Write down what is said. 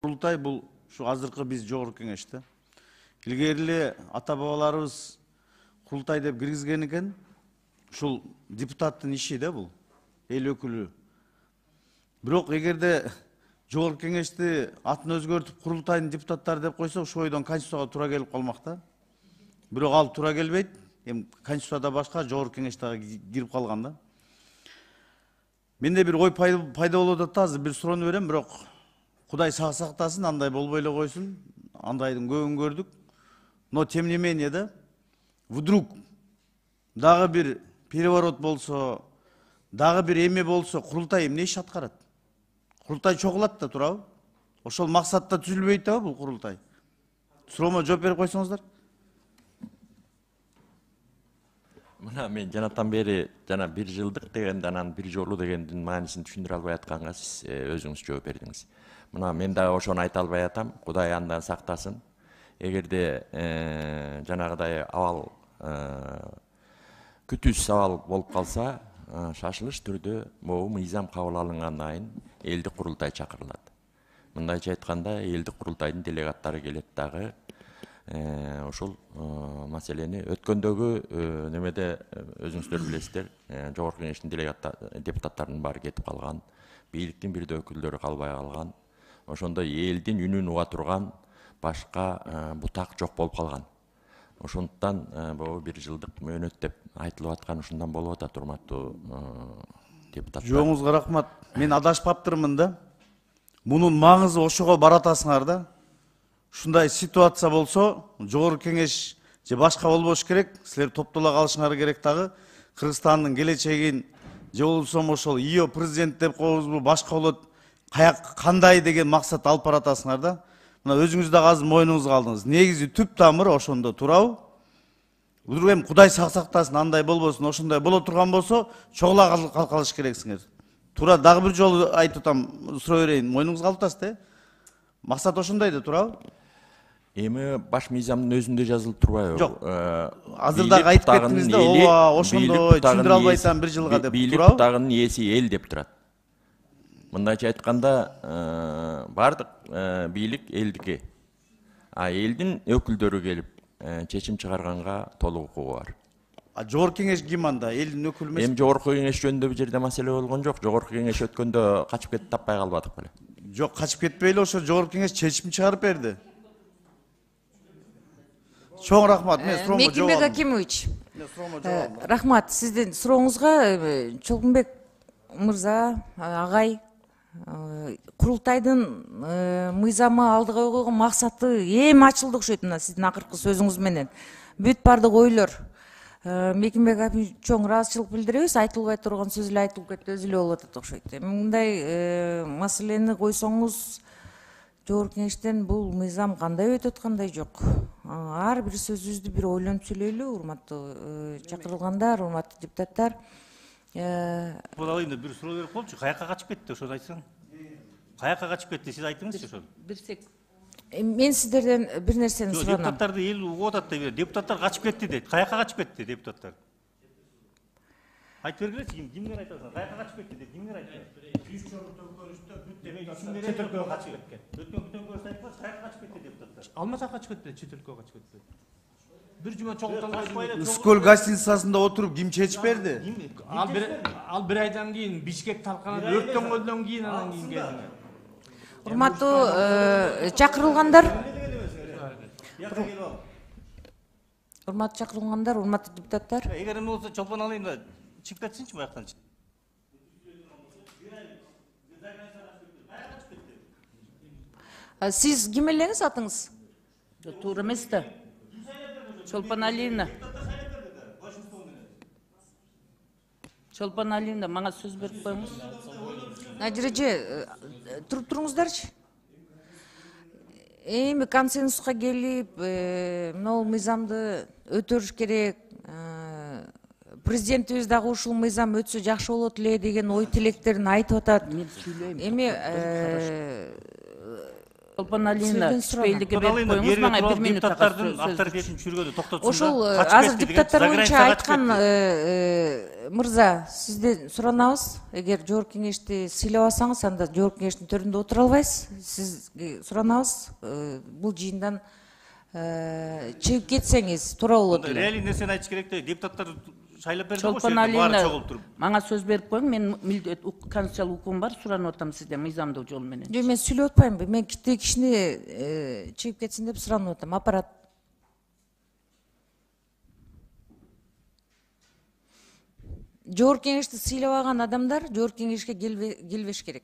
Курултай бул ушу азыркы биз жогорку кеңеште. Илгери эле ата бабаларыбыз курултай деп киргизген экен. Ушул депутаттын иши да бул. Эл өкүлү. Бирок эгерде жогорку кеңешти атын өзгөртүп курултайдын депутаттары деп койсо, ушул ойдон конституцияга туура келип калмак да. Бирок ал туура келбейт. Эми конституцияда башка, жогорку кеңеште кирип калган да. Менде бир ой пайда болуп атат, азыр бир суроону берем, бирок Кудай сактасын, андай болбой эле койсун. Андайдын көбүн көрдүк. Но тем не менее да, вдруг дагы бир переворот болсо, дагы бир эме болсо, курултай эмне иш аткарат? Курултай чогулат да, туурабы? Ошол максатта түзүлбөйт да бул курултай. Суроомо жооп берип койсоңуздар. Мына мен жанатан бери жана 1 жылдык дегенде анан 1 жолу дегендин маанисин түшүндүрө албай атканга сиз өзүңүз жооп бердиңиз. Мына мен дагы ошону айта албай атам. Кудай андан сактасын. Эгерде жанагыдай абал күтүүсүз абал болуп калса, шашылыш түрдө могу мыйзам кабыл алынгандан кийин элдик курултай чакырылат. Мындайча айтканда, элдик курултайдын делегаттары келет дагы. Ошол маселени өткөндөгү немеде өзүңүздөр билесиздер, жогорку кеңештин депутаттарынын баары кетип калган, бийликтин бирде өкүлдөрү калбай калган. Ошондо элдин үнүн уга турган башка бутак жок болуп калган. Ошондуктан бул 1 жылдык мөөнөт деп айтылып аткан ушундан болуп атат, урматтуу депутаттар. Жооңузга рахмат. Мен адашпаптырмын да. Мунун маңызы ошого баратасыңар да. Ушундай ситуация болсо, жогорку кеңеш же башка болбош керек. Силер топтола калышыңар керек дагы. Кыргызстандын келечегин же болсо ошол ИО президент деп коебузбу, башка болот, кандай деген максат алып баратасыңар да. Мына өзүңүз дагы азыр мойнуңузга алдыңыз. Негизи түп тамыры ошондо туурабы? Бул эми Кудай сактасын, андай болбосун, ошондой боло турган болсо, чогула калыш керексиңер. Туура дагы бир жолу айтып атам, суроо берейин, мойнуңузга алып атасыз да? Максат ошондой да, туурабы? Эми баш мыйзамдын өзүндө жазылып турбайбы? Жок. Азыр дагы айтып кеттиңиз да, ооба, ошондой түшүндүрө албай атам 1 жылга деп, бийлик туурабы? бутагынын ээси эл деп турат. Мындайча айтканда, бардык бийлик элдики. А элдин өкүлдөрү келип чечим чыгарганга толук укугу бар. А жогорку кеңеш ким анда? Элдин өкүлү эмес? Эми жогорку кеңеш жөнүндө бул жерде маселе болгон жок. Жогорку кеңеш өткөндө качып кетип таппай калбадык беле? Жок, качып кетпей эле ошо жогорку кеңеш чечим чыгарып берди. Чоң рахмат. Мен суроомо жооп алдым. Мекимбек Акимович. Рахмат. Сиздин сурооңузга Чолкунбек мырза, агай, курултайдын мыйзамы алдыга койгон максаты эми ачылды окшойт мына сиздин акыркы сөзүңүз менен. Бүт бардык ойлор. Мекимбек Акимович чоң ыраазычылык билдиребиз, айтылбай турган сөз эле айтылып кетти, өзү эле болуп атат окшойт. Мындай маселени койсоңуз, жогорку кеңештен бул мыйзам кандай өтөт, кандай жок. Ар бир сөзүбүздү бир ойлонуп сүйлөйлү, урматтуу чакырылгандар, урматтуу депутаттар. Бул алайын да бир суроо берип коелучу. Каяка качып кетти, ошону айтсаң. Каяка качып кетти, сиз айтыңызчы ошону. Мен сиздерден бир нерсени суранам. Депутаттарды эл угуп атат да, депутаттар качып кетти дейт. Каяка качып кетти депутаттар? Айтып бергилечи, кимдер айтасың? Каяка качып кетти деп кимдер айтты? Чет өлкөгө качып кеткен. Өткөн төңкөрүштө айткан, каяка качып кетти депутаттар? Алматыга качып кетти, чет өлкөгө качып кетти. Бир жума чогулталбай. Үскөл гостиницасында отуруп ким чечип берди? Ал бир айдан кийин Бишкек талканы өрттөнгөндөн кийин анан кийин келди. Урматтуу чакырылгандар. Урматтуу чакырылгандар, урматтуу депутаттар. Эгер эме болсо чолпон алайын да чыгып кетсинчи буяктан. Сиз ким элеңиз атыңыз? Туура эмес да. Чолпон Алиевна. Чолпон Алиевна, мага сөз берип коюңуз. Ажыреже, туруп туруңуздарчы. Эми консенсуска келип, мына мыйзамды өтөрүш керек. Президентибиз дагы ушул мыйзам өтсө жакшы болот эле деген ой тилектерин айтып атат. Эми Чолпон Алиевна, Сізден сұрағам. кичпейилдикке берип коюңуз, мага 1 минут депутаттардын сөз авторитетин чүргөдү токтотсун. Ошол азыр депутаттар боюнча айткан мырза, сизден суранабыз. Эгер жогорку кеңешти сыйлабасаңыз, анда жогорку кеңештин төрүндө отура албайсыз. Сизге суранабыз. Бул жыйындан чыгып кетсеңиз туура болот эле. Реалий нерсени айтыш керек да, депутаттар шайлап берди го, Чолпон баары Алиевна, чогулуп туруп. мага сөз берип коюң, мен конституциялык укугум бар, суранып атам сизден мыйзамдуу жол менен. Жок, мен сүйлөп атпаймынбы? Мен тиги кишини чыгып кетсин деп суранып атам. Аппарат. Жогорку кеңешти сыйлабаган адамдар жогорку кеңешке келбеш керек.